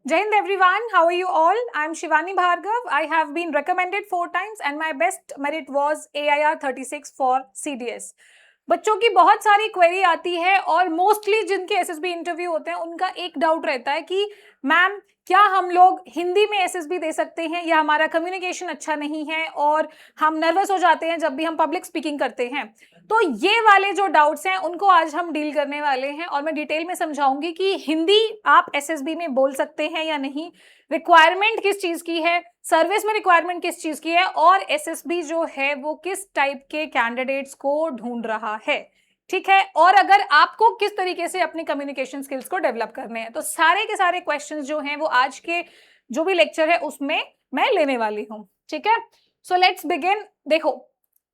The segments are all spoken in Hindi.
Jai Hind everyone, how are you all? I am Shivani Bhargav. I have been recommended 4 times and my best merit was AIR 36 for CDS. बच्चों की बहुत सारी क्वेरी आती है और मोस्टली जिनके एसएसबी इंटरव्यू होते हैं उनका एक डाउट रहता है कि मैम क्या हम लोग हिंदी में एसएसबी दे सकते हैं या हमारा कम्युनिकेशन अच्छा नहीं है और हम नर्वस हो जाते हैं जब भी हम पब्लिक स्पीकिंग करते हैं। तो ये वाले जो डाउट्स हैं उनको आज हम डील करने वाले हैं और मैं डिटेल में समझाऊंगी कि हिंदी आप एसएसबी में बोल सकते हैं या नहीं, रिक्वायरमेंट किस चीज की है, सर्विस में रिक्वायरमेंट किस चीज की है और एसएसबी जो है वो किस टाइप के कैंडिडेट्स को ढूंढ रहा है। ठीक है, और अगर आपको किस तरीके से अपनी कम्युनिकेशन स्किल्स को डेवलप करने हैं, तो सारे के सारे क्वेश्चंस जो हैं वो आज के जो भी लेक्चर है उसमें मैं लेने वाली हूं। ठीक है, सो लेट्स बिगिन। देखो,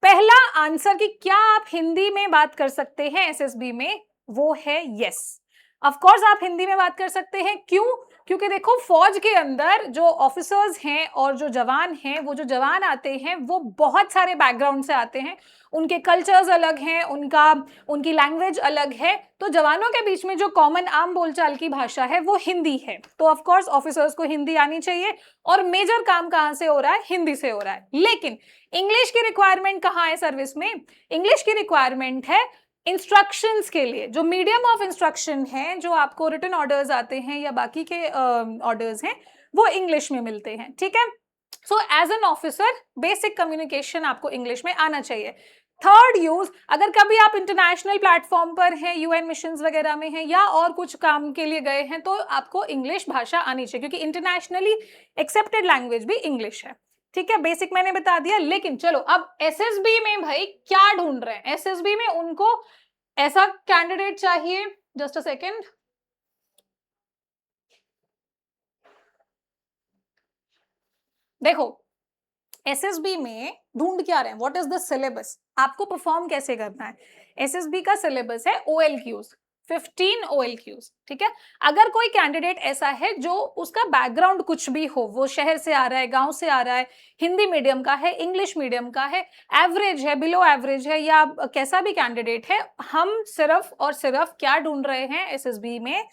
पहला आंसर कि क्या आप हिंदी में बात कर सकते हैं एसएसबी में, वो है यस। ऑफ कोर्स आप हिंदी में बात कर सकते हैं। क्यों? क्योंकि देखो, फौज के अंदर जो ऑफिसर्स हैं और जो जवान हैं, वो जो जवान आते हैं वो बहुत सारे बैकग्राउंड से आते हैं, उनके कल्चर्स अलग हैं, उनकी लैंग्वेज अलग है। तो जवानों के बीच में जो कॉमन आम बोलचाल की भाषा है वो हिंदी है। तो ऑफ कोर्स ऑफिसर्स को हिंदी आनी चाहिए और मेजर काम कहां से हो रहा है? हिंदी से हो रहा है। लेकिन इंग्लिश की रिक्वायरमेंट कहां है सर्विस में? इंग्लिश की रिक्वायरमेंट है इंस्ट्रक्शंस के लिए। जो मीडियम ऑफ इंस्ट्रक्शन है, जो आपको रिटन ऑर्डर्स आते हैं या बाकी के ऑर्डर्स हैं, वो इंग्लिश में मिलते हैं। ठीक है, so as an officer basic communication आपको इंग्लिश में आना चाहिए। थर्ड यूज, अगर कभी आप इंटरनेशनल प्लेटफॉर्म पर हैं, यूएन मिशंस वगैरह में हैं या और कुछ काम के लिए गए हैं, तो आपको इंग्लिश भाषा आनी चाहिए क्योंकि इंटरनेशनली एक्सेप्टेड लैंग्वेज भी इंग्लिश है। ठीक है, बेसिक मैंने बता दिया। लेकिन चलो अब एसएसबी में भाई क्या ढूंढ रहे हैं? एसएसबी में उनको ऐसा कैंडिडेट चाहिए, जस्ट अ सेकेंड, देखो एसएसबी में ढूंढ क्या रहे हैं, व्हाट इज द सिलेबस, आपको परफॉर्म कैसे करना है। एसएसबी का सिलेबस है OLQs, 15 OLQs। ठीक है, अगर कोई कैंडिडेट ऐसा है जो उसका बैकग्राउंड कुछ भी हो, वो शहर से आ रहा है, गांव से आ रहा है, हिंदी मीडियम का है, इंग्लिश मीडियम का है, एवरेज है, बिलो एवरेज है, या कैसा भी कैंडिडेट है, हम सिर्फ और सिर्फ क्या ढूंढ रहे हैं एसएसबी में?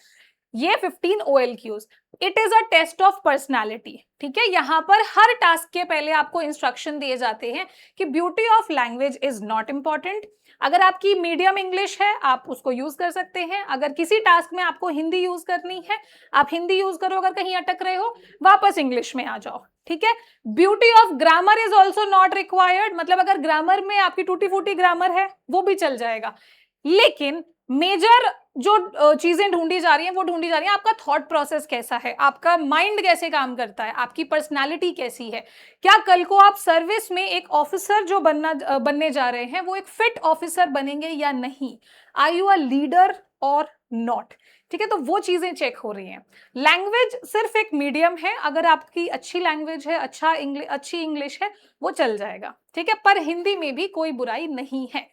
ये 15 OLQs। It is a test of personality. ठीक है, यहां पर हर टास्क के पहले आपको इंस्ट्रक्शन दिए जाते हैं कि beauty of language is not important. अगर आपकी मीडियम इंग्लिश है आप उसको यूज कर सकते हैं, अगर किसी टास्क में आपको हिंदी यूज करनी है आप हिंदी यूज करो, अगर कहीं अटक रहे हो वापस इंग्लिश में आ जाओ। ठीक है, beauty of grammar is also not required, मतलब अगर ग्रामर में आपकी टूटी फूटी ग्रामर है वो भी चल जाएगा। लेकिन मेजर जो चीजें ढूंढी जा रही हैं वो ढूंढी जा रही हैं आपका थॉट प्रोसेस कैसा है, आपका माइंड कैसे काम करता है, आपकी पर्सनालिटी कैसी है, क्या कल को आप सर्विस में एक ऑफिसर जो बनने जा रहे हैं वो एक फिट ऑफिसर बनेंगे या नहीं, आर यू अ लीडर और नॉट। ठीक है, तो वो चीजें चेक हो रही हैं। लैंग्वेज सिर्फ एक मीडियम है, अगर आपकी अच्छी लैंग्वेज है, अच्छी इंग्लिश है, वो चल जाएगा। ठीक है, पर हिंदी में भी कोई बुराई नहीं है।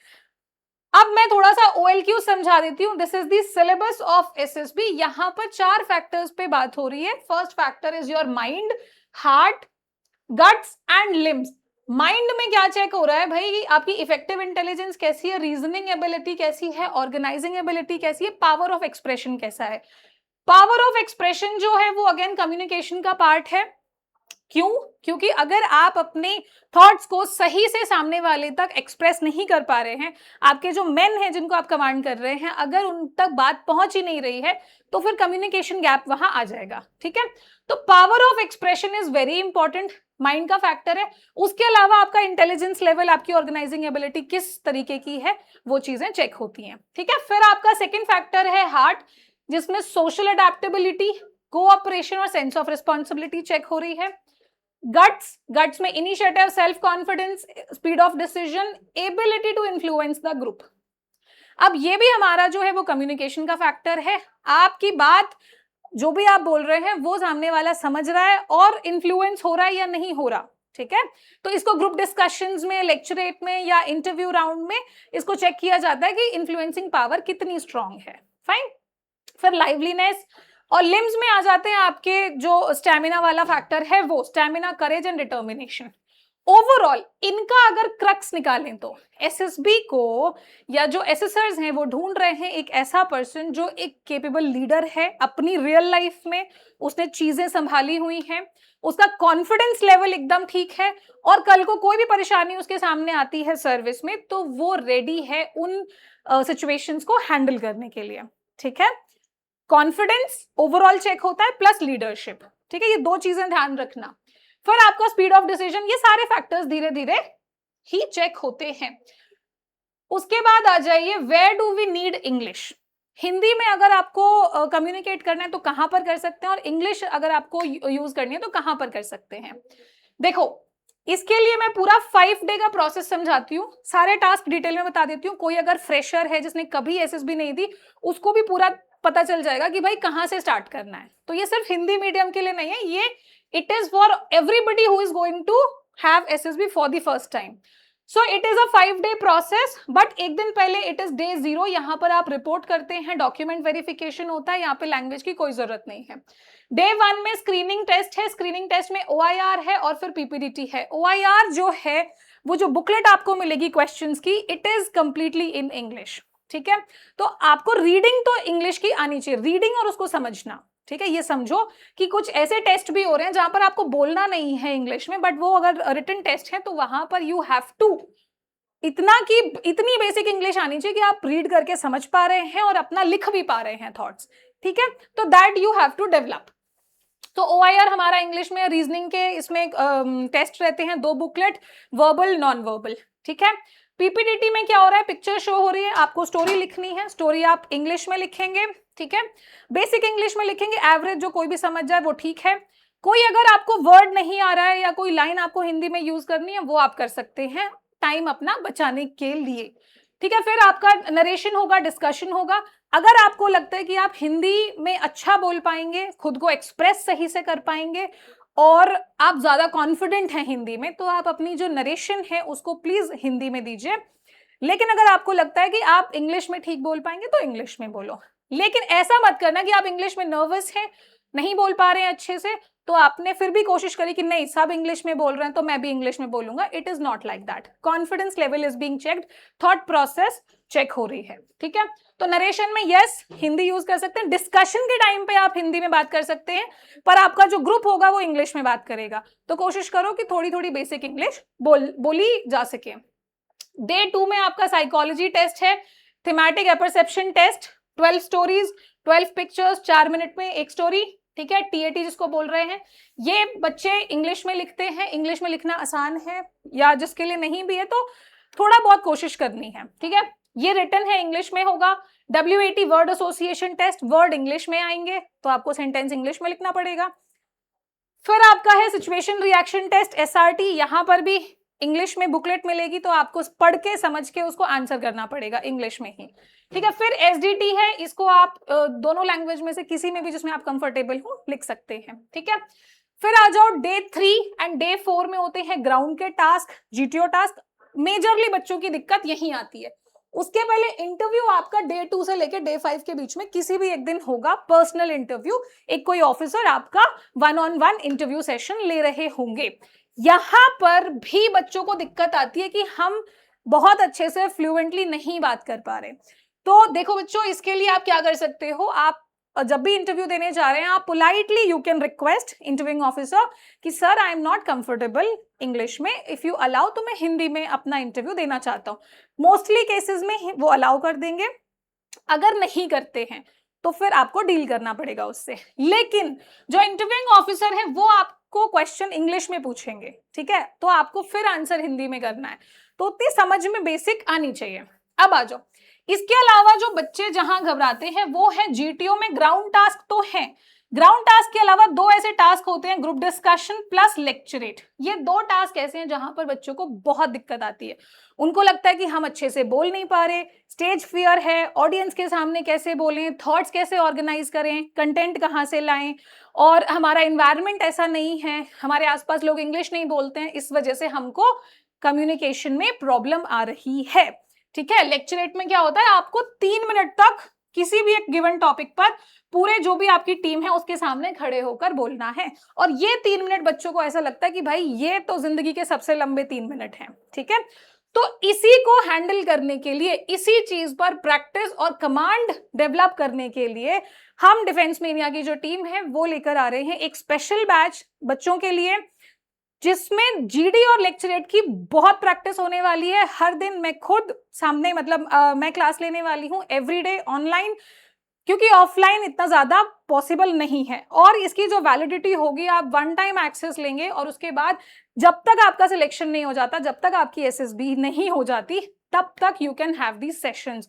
अब मैं थोड़ा सा OLQ समझा देती हूँ। This is the syllabus of SSB. यहां पर 4 फैक्टर्स पे बात हो रही है। First factor is your mind, heart, guts and limbs. Mind में क्या चेक हो रहा है भाई? आपकी इफेक्टिव इंटेलिजेंस कैसी है, रीजनिंग एबिलिटी कैसी है, ऑर्गेनाइजिंग एबिलिटी कैसी है, पावर ऑफ एक्सप्रेशन कैसा है। पावर ऑफ एक्सप्रेशन जो है वो अगेन कम्युनिकेशन का पार्ट है। क्यों? क्योंकि अगर आप अपने थॉट्स को सही से सामने वाले तक एक्सप्रेस नहीं कर पा रहे हैं, आपके जो मेन हैं जिनको आप कमांड कर रहे हैं, अगर उन तक बात पहुंच ही नहीं रही है, तो फिर कम्युनिकेशन गैप वहां आ जाएगा। ठीक है, तो power of expression is very important, mind का फैक्टर है। उसके अलावा आपका इंटेलिजेंस लेवल, आपकी ऑर्गेनाइजिंग एबिलिटी किस तरीके की है, वो चीजें चेक होती हैं। ठीक है, फिर आपका सेकेंड फैक्टर है हार्ट, जिसमें सोशल अडेप्टेबिलिटी, कोऑपरेशन और सेंस ऑफ रिस्पॉन्सिबिलिटी चेक हो रही है। गट्स में initiative, self confidence, speed of decision, ability to influence the group. अब ये भी हमारा जो है वो कम्युनिकेशन का फैक्टर है। आपकी बात जो भी आप बोल रहे हैं वो सामने वाला समझ रहा है और इन्फ्लुएंस हो रहा है या नहीं हो रहा। ठीक है, तो इसको ग्रुप डिस्कशंस में, लेक्चरेट में या इंटरव्यू राउंड में इसको चेक किया जाता है कि इन्फ्लुएंसिंग पावर कितनी स्ट्रांग है। फाइन। फिर लाइवलीनेस और लिम्स में आ जाते हैं आपके जो स्टैमिना वाला फैक्टर है, वो stamina, courage and determination. Overall इनका अगर क्रक्स निकालें तो एसएसबी को या जो एसेसर्स हैं वो ढूंढ रहे हैं एक ऐसा पर्सन जो एक केपेबल लीडर है अपनी रियल लाइफ में, उसने चीजें संभाली हुई हैं, उसका कॉन्फिडेंस लेवल एकदम ठीक है, और कल को कोई भी परेशानी उसके सामने आती है सर्विस में तो वो रेडी है उन सिचुएशंस को हैंडल करने के लिए। ठीक है, कॉन्फिडेंस ओवरऑल चेक होता है प्लस लीडरशिप। ठीक है, ये दो चीजें ध्यान रखना। फिर आपका स्पीड ऑफ डिसीजन, ये सारे फैक्टर्स धीरे धीरे ही चेक होते हैं। उसके बाद आ जाइए, where do we need English. Hindi में अगर आपको कम्युनिकेट करना है तो कहां पर कर सकते हैं, और इंग्लिश अगर आपको यूज करनी है तो कहां पर कर सकते हैं। देखो, इसके लिए मैं पूरा 5 डे का प्रोसेस समझाती हूँ, सारे टास्क डिटेल में बता देती हूँ। कोई अगर फ्रेशर है जिसने कभी एसएसबी नहीं दी, उसको भी पूरा पता चल जाएगा कि भाई कहां से स्टार्ट करना है। तो ये सिर्फ हिंदी मीडियम के लिए नहीं है, ये it is for everybody who is going to have SSB for the first time. So it is a 5 day process, but एक दिन पहले इट इज डे 0, यहाँ पर आप रिपोर्ट करते हैं, डॉक्यूमेंट वेरिफिकेशन होता है, यहाँ पे लैंग्वेज की कोई जरूरत नहीं है। डे 1 में स्क्रीनिंग टेस्ट है, स्क्रीनिंग टेस्ट में OIR है और फिर पीपीडीटी है। OIR जो है वो जो बुकलेट आपको मिलेगी क्वेश्चंस की, it is completely in English. ठीक है, तो आपको रीडिंग तो इंग्लिश की आनी चाहिए, रीडिंग और उसको समझना। ठीक है, ये समझो कि कुछ ऐसे टेस्ट भी हो रहे हैं जहां पर आपको बोलना नहीं है इंग्लिश में, बट वो अगर रिटन टेस्ट है तो वहां पर यू हैव टू इतनी बेसिक इंग्लिश आनी चाहिए कि आप रीड करके समझ पा रहे हैं और अपना लिख भी पा रहे हैं थॉट्स। ठीक है, तो that you have to develop. तो OIR हमारा इंग्लिश में, रीजनिंग के इसमें टेस्ट रहते हैं 2 बुकलेट, वर्बल नॉन वर्बल। ठीक है, पीपीडीटी में क्या हो रहा है, पिक्चर शो हो रही है, आपको स्टोरी लिखनी है, स्टोरी आप इंग्लिश में लिखेंगे। ठीक है, बेसिक इंग्लिश में लिखेंगे, एवरेज जो कोई भी समझ जाए वो ठीक है। कोई अगर आपको वर्ड नहीं आ रहा है या कोई लाइन आपको हिंदी में यूज करनी है वो आप कर सकते हैं, टाइम अपना बचाने के लिए। ठीक है, फिर आपका नरेशन होगा, डिस्कशन होगा। अगर आपको लगता है कि आप हिंदी में अच्छा बोल पाएंगे, खुद को एक्सप्रेस सही से कर पाएंगे और आप ज्यादा कॉन्फिडेंट हैं हिंदी में, तो आप अपनी जो नरेशन है उसको प्लीज हिंदी में दीजिए। लेकिन अगर आपको लगता है कि आप इंग्लिश में ठीक बोल पाएंगे तो इंग्लिश में बोलो। लेकिन ऐसा मत करना कि आप इंग्लिश में नर्वस हैं, नहीं बोल पा रहे हैं अच्छे से, तो आपने फिर भी कोशिश करी कि नहीं सब इंग्लिश में बोल रहे हैं तो मैं भी इंग्लिश में बोलूंगा। It is not like that. Confidence level is being checked, thought process check हो रही है। ठीक है, तो नरेशन में यस हिंदी यूज कर सकते हैं, डिस्कशन के टाइम पे आप हिंदी में बात कर सकते हैं, पर आपका जो ग्रुप होगा वो इंग्लिश में बात करेगा। तो कोशिश करो कि थोड़ी थोड़ी बेसिक इंग्लिश बोली जा सके। डे 2 में आपका साइकोलॉजी टेस्ट है, thematic apperception test, 12 stories, 12 pictures, 4 minute में एक स्टोरी। ठीक है, TAT जिसको बोल रहे हैं, ये बच्चे इंग्लिश में लिखते हैं, इंग्लिश में लिखना आसान है, या जिसके लिए नहीं भी है तो थोड़ा बहुत कोशिश करनी है। ठीक है, ये रिटन है, इंग्लिश में होगा। WAT word association test, word English में आएंगे तो आपको सेंटेंस इंग्लिश में लिखना पड़ेगा। फिर आपका है सिचुएशन रिएक्शन टेस्ट, SRT, यहां पर भी इंग्लिश में बुकलेट मिलेगी तो आपको पढ़ के समझ के उसको आंसर करना पड़ेगा इंग्लिश में ही। ठीक है, फिर SDT है, इसको आप दोनों लैंग्वेज में से किसी में भी जिसमें आप कंफर्टेबल हो लिख सकते हैं। ठीक है, फिर आ जाओ डे 3 एंड डे 4 में होते हैं ग्राउंड के टास्क, GTO टास्क। मेजरली बच्चों की दिक्कत यही आती है। उसके पहले इंटरव्यू आपका डे 2 से लेकर डे 5 के बीच में किसी भी एक दिन होगा, पर्सनल इंटरव्यू, एक कोई ऑफिसर आपका 1-on-1 इंटरव्यू सेशन ले रहे होंगे। यहां पर भी बच्चों को दिक्कत आती है कि हम बहुत अच्छे से फ्लुएंटली नहीं बात कर पा रहे। तो देखो बच्चों, इसके लिए आप क्या कर सकते हो, आप जब भी इंटरव्यू देने जा रहे हैं आप politely you can request interviewing officer कि sir I am not comfortable English में, इफ यू अलाउ तो मैं हिंदी में अपना इंटरव्यू देना चाहता हूँ। मोस्टली केसेस में वो अलाउ कर देंगे, अगर नहीं करते हैं तो फिर आपको डील करना पड़ेगा उससे। लेकिन जो इंटरव्यूइंग ऑफिसर है वो आपको क्वेश्चन इंग्लिश में पूछेंगे, ठीक है, तो आपको फिर आंसर हिंदी में करना है। तो उतनी समझ में बेसिक आनी चाहिए। अब आ जाओ, इसके अलावा जो बच्चे जहां घबराते हैं वो है GTO में ग्राउंड टास्क तो है। ग्राउंड टास्क के अलावा 2 ऐसे टास्क होते हैं, ग्रुप डिस्कशन प्लस लेक्चरेट। ये 2 टास्क ऐसे हैं जहां पर बच्चों को बहुत दिक्कत आती है। उनको लगता है कि हम अच्छे से बोल नहीं पा रहे, स्टेज फियर है, ऑडियंस के सामने कैसे बोलें, थॉट्स कैसे ऑर्गेनाइज करें, कंटेंट कहाँ से लाएं, और हमारा एनवायरनमेंट ऐसा नहीं है, हमारे आसपास लोग इंग्लिश नहीं बोलते हैं, इस वजह से हमको कम्युनिकेशन में प्रॉब्लम आ रही है। ठीक है, लेक्चरेट में क्या होता है, आपको 3 मिनट तक किसी भी एक गिवन टॉपिक पर पूरे जो भी आपकी टीम है उसके सामने खड़े होकर बोलना है। और ये 3 मिनट बच्चों को ऐसा लगता है कि भाई ये तो जिंदगी के सबसे लंबे 3 मिनट हैं, ठीक है। तो इसी को हैंडल करने के लिए, इसी चीज पर प्रैक्टिस और कमांड डेवलप करने के लिए हम डिफेंस मेनिया की जो टीम है वो लेकर आ रहे हैं एक स्पेशल बैच बच्चों के लिए, जिसमें जीडी और लेक्चरेट की बहुत प्रैक्टिस होने वाली है। हर दिन मैं खुद सामने मतलब मैं क्लास लेने वाली हूँ एवरीडे ऑनलाइन, क्योंकि ऑफलाइन इतना ज्यादा पॉसिबल नहीं है। और इसकी जो वैलिडिटी होगी, आप 1 टाइम एक्सेस लेंगे और उसके बाद जब तक आपका सिलेक्शन नहीं हो जाता, जब तक आपकी एसएसबी नहीं हो जाती, तब तक you can have these sessions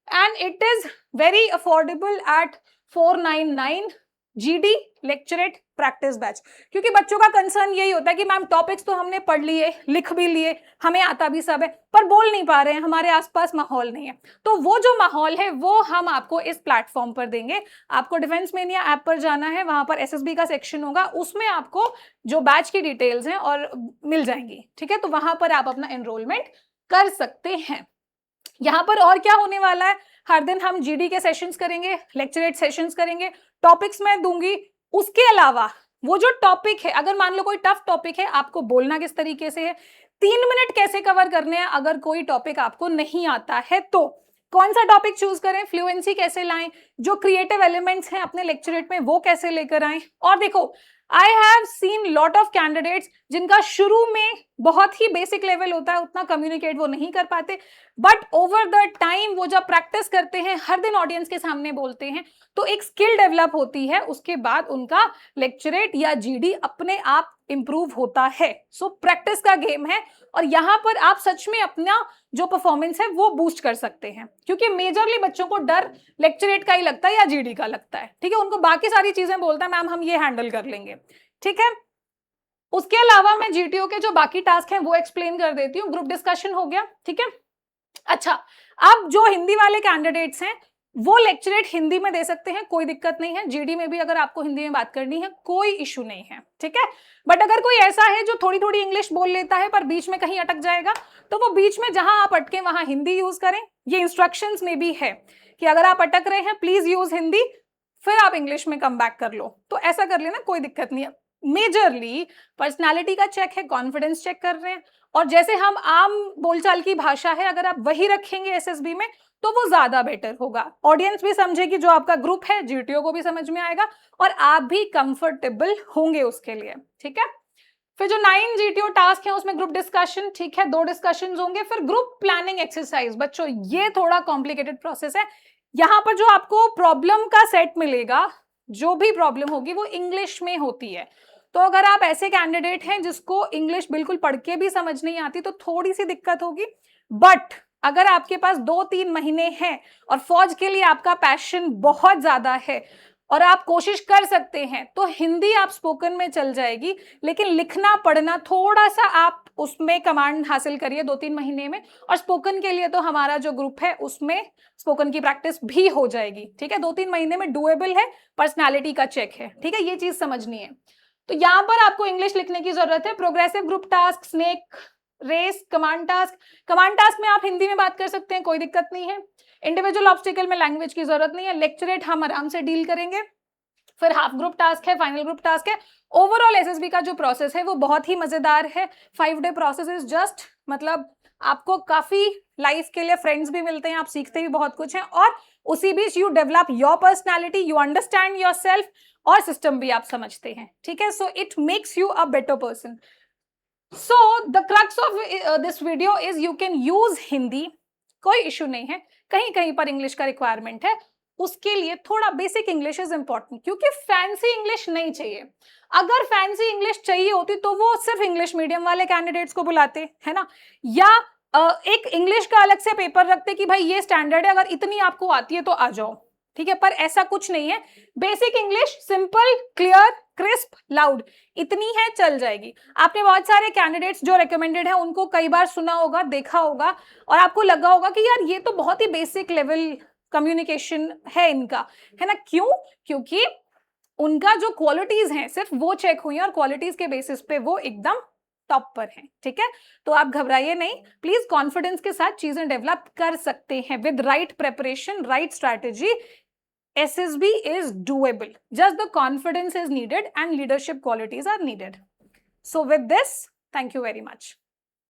and it is very affordable at 499 GD lecturette practice batch. क्योंकि बच्चों का कंसर्न यही होता है कि मैम टॉपिक्स तो हमने पढ़ लिए, लिख भी लिए, हमें आता भी सब है, पर बोल नहीं पा रहे हैं, हमारे आसपास माहौल नहीं है। तो वो जो माहौल है वो हम आपको इस प्लेटफॉर्म पर देंगे। आपको डिफेंस मेनिया ऐप पर जाना है, वहां पर एसएसबी का सेक्शन होगा, उसमें आपको जो बैच की डिटेल्स हैं और मिल जाएंगी, ठीक है। तो वहां पर आप अपना एनरोलमेंट कर सकते हैं। यहाँ पर और क्या होने वाला है, हर दिन हम जीडी के सेशंस करेंगे, लेक्चरेट सेशंस करेंगे, टॉपिक्स मैं दूंगी। उसके अलावा वो जो टॉपिक है, अगर मान लो कोई टफ टॉपिक है, आपको बोलना किस तरीके से है, 3 मिनट कैसे कवर करने हैं, अगर कोई टॉपिक आपको नहीं आता है तो कौन सा टॉपिक चूज करें, फ्लुएंसी कैसे लाएं, जो क्रिएटिव एलिमेंट्स हैं अपने लेक्चरेट में वो कैसे लेकर आएं। और देखो, I have seen lot of candidates जिनका शुरू में बहुत ही बेसिक लेवल होता है, उतना कम्युनिकेट वो नहीं कर पाते, बट ओवर द टाइम वो जब प्रैक्टिस करते हैं, हर दिन ऑडियंस के सामने बोलते हैं, तो एक स्किल डेवलप होती है, उसके बाद उनका लेक्चरेट या जीडी अपने आप इंप्रूव होता है। सो प्रैक्टिस का गेम है और यहाँ पर आप सच में अपना जो परफॉर्मेंस है वो बूस्ट कर सकते हैं। क्योंकि मेजरली बच्चों को डर लेक्चरेट का ही लगता है या जीडी का लगता है, ठीक है। उनको बाकी सारी चीजें बोलता है मैम हम ये हैंडल कर लेंगे, ठीक है। उसके अलावा मैं जीटीओ के जो बाकी टास्क हैं वो एक्सप्लेन कर देती हूँ। ग्रुप डिस्कशन हो गया, ठीक है। अच्छा, अब जो हिंदी वाले कैंडिडेट्स हैं वो लेक्चरेट हिंदी में दे सकते हैं, कोई दिक्कत नहीं है। जीडी में भी अगर आपको हिंदी में बात करनी है कोई इशू नहीं है, ठीक है। बट अगर कोई ऐसा है जो थोड़ी थोड़ी इंग्लिश बोल लेता है पर बीच में कहीं अटक जाएगा, तो वो बीच में जहां आप अटके वहां हिंदी यूज करें। ये इंस्ट्रक्शंस में भी है कि अगर आप अटक रहे हैं प्लीज यूज हिंदी, फिर आप इंग्लिश में कम बैक कर लो, तो ऐसा कर लेना, कोई दिक्कत नहीं है। मेजरली पर्सनालिटी का चेक है, कॉन्फिडेंस चेक कर रहे हैं, और जैसे हम आम बोलचाल की भाषा है अगर आप वही रखेंगे एसएसबी में तो वो ज्यादा बेटर होगा। ऑडियंस भी समझेगी जो आपका ग्रुप है, जीटीओ को भी समझ में आएगा और आप भी कंफर्टेबल होंगे उसके लिए, ठीक है। फिर जो 9 जीटीओ टास्क है उसमें ग्रुप डिस्कशन, ठीक है, 2 डिस्कशंस होंगे। फिर ग्रुप प्लानिंग एक्सरसाइज, बच्चों ये थोड़ा कॉम्प्लिकेटेड प्रोसेस है। यहाँ पर जो आपको प्रॉब्लम का सेट मिलेगा, जो भी प्रॉब्लम होगी वो इंग्लिश में होती है। तो अगर आप ऐसे कैंडिडेट हैं जिसको इंग्लिश बिल्कुल पढ़ के भी समझ नहीं आती तो थोड़ी सी दिक्कत होगी। बट अगर आपके पास 2-3 महीने हैं और फौज के लिए आपका पैशन बहुत ज्यादा है और आप कोशिश कर सकते हैं, तो हिंदी आप स्पोकन में चल जाएगी। लेकिन लिखना पढ़ना थोड़ा सा आप उसमें कमांड हासिल करिए 2-3 महीने में, और स्पोकन के लिए तो हमारा जो ग्रुप है उसमें स्पोकन की प्रैक्टिस भी हो जाएगी, ठीक है। 2-3 महीने में डुएबल है, पर्सनैलिटी का चेक है, ठीक है, ये चीज समझनी है। तो यहां पर आपको इंग्लिश लिखने की जरूरत है। Progressive group task, snake race, command task में आप हिंदी में बात कर सकते हैं, कोई दिक्कत नहीं है। इंडिविजुअल ऑब्स्टिकल में लैंग्वेज की जरूरत नहीं है, लेक्चरेट हम आराम से डील करेंगे। फिर हाफ ग्रुप टास्क है, फाइनल ग्रुप टास्क है। ओवरऑल एसएसबी का जो प्रोसेस है वो बहुत ही मजेदार है। 5 डे प्रोसेस इज जस्ट, मतलब आपको काफी लाइफ के लिए फ्रेंड्स भी मिलते हैं, आप सीखते भी बहुत कुछ है, और उसी बीच you develop your personality, you understand yourself, और सिस्टम भी आप समझते हैं, ठीक है। So it makes you a better person. So the crux of this video is you can use Hindi, कोई इशू नहीं है। कहीं कहीं पर इंग्लिश का रिक्वायरमेंट है, उसके लिए थोड़ा बेसिक इंग्लिश इज इंपॉर्टेंट, क्योंकि फैंसी इंग्लिश नहीं चाहिए। अगर फैंसी इंग्लिश चाहिए होती तो वो सिर्फ इंग्लिश मीडियम वाले कैंडिडेट्स को बुलाते, है ना, या एक इंग्लिश का अलग से पेपर रखते कि भाई ये स्टैंडर्ड है, अगर इतनी आपको आती है तो आ जाओ, ठीक है। पर ऐसा कुछ नहीं है। Basic English, simple, clear, crisp, loud, इतनी है, चल जाएगी। आपने बहुत सारे कैंडिडेट्स जो रिकमेंडेड है उनको कई बार सुना होगा, देखा होगा, और आपको लगा होगा कि यार ये तो बहुत ही बेसिक लेवल कम्युनिकेशन है इनका, है ना। क्यों? क्योंकि उनका जो क्वालिटीज हैं सिर्फ वो चेक हुई हैं और क्वालिटीज के बेसिस पे वो एकदम टॉप पर हैं, ठीक है। तो आप घबराइए नहीं, प्लीज कॉन्फिडेंस के साथ चीजें डेवलप कर सकते हैं with right preparation, right strategy. SSB is doable. Just the confidence is needed and leadership qualities are needed. So with this, thank you very much.